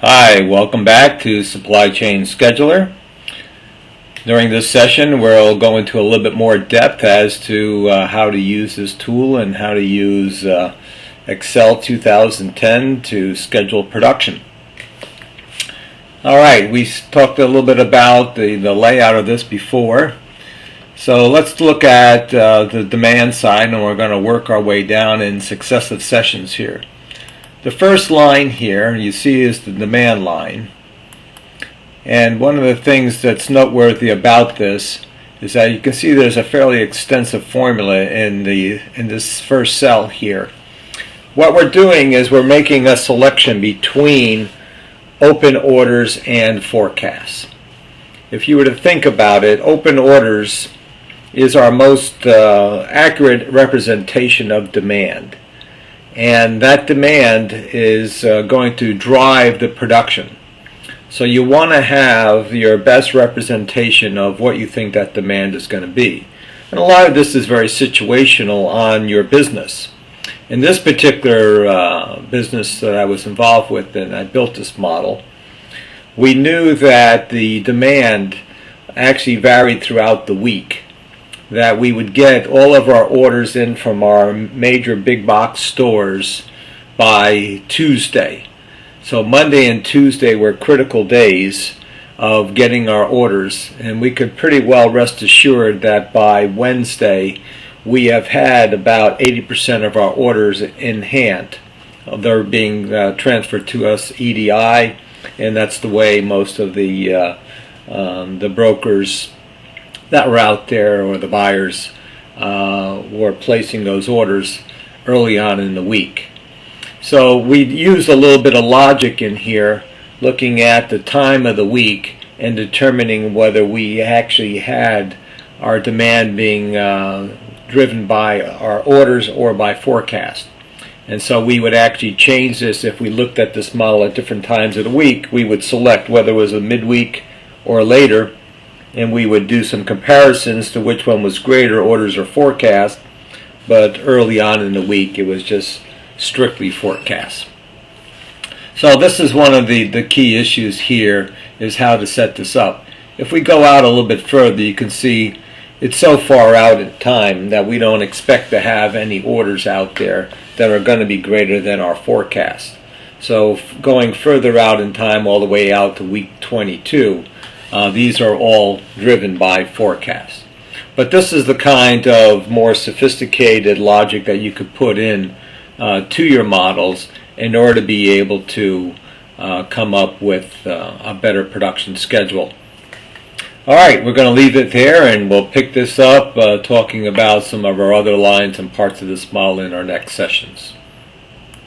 Hi, welcome back to Supply Chain Scheduler. During this session, we'll go into a little bit more depth as to how to use this tool and how to use Excel 2010 to schedule production. Alright, we talked a little bit about the layout of this before. So let's look at the demand side, and we're going to work our way down in successive sessions here. The first line here you see is the demand line, and one of the things that's noteworthy about this is that you can see there's a fairly extensive formula in this first cell here. What we're doing is we're making a selection between open orders and forecasts. If you were to think about it, open orders is our most accurate representation of demand. And that demand is going to drive the production. So you want to have your best representation of what you think that demand is going to be. And a lot of this is very situational on your business. In this particular business that I was involved with, and I built this model, we knew that the demand actually varied throughout the week. That we would get all of our orders in from our major big box stores by Tuesday. So Monday and Tuesday were critical days of getting our orders, and we could pretty well rest assured that by Wednesday we have had about 80% of our orders in hand. They're being transferred to us EDI, and that's the way most of the brokers that were out there, or the buyers, were placing those orders early on in the week. So we used a little bit of logic in here, looking at the time of the week and determining whether we actually had our demand being driven by our orders or by forecast. And so we would actually change this. If we looked at this model at different times of the week, we would select whether it was a midweek or later, and we would do some comparisons to which one was greater, orders or forecast. But early on in the week it was just strictly forecast. So this is one of the key issues here, is how to set this up. If we go out a little bit further, you can see it's so far out in time that we don't expect to have any orders out there that are going to be greater than our forecast. So going further out in time, all the way out to week 22, these are all driven by forecast. But this is the kind of more sophisticated logic that you could put in to your models in order to be able to come up with a better production schedule. Alright, we're going to leave it there, and we'll pick this up talking about some of our other lines and parts of this model in our next sessions.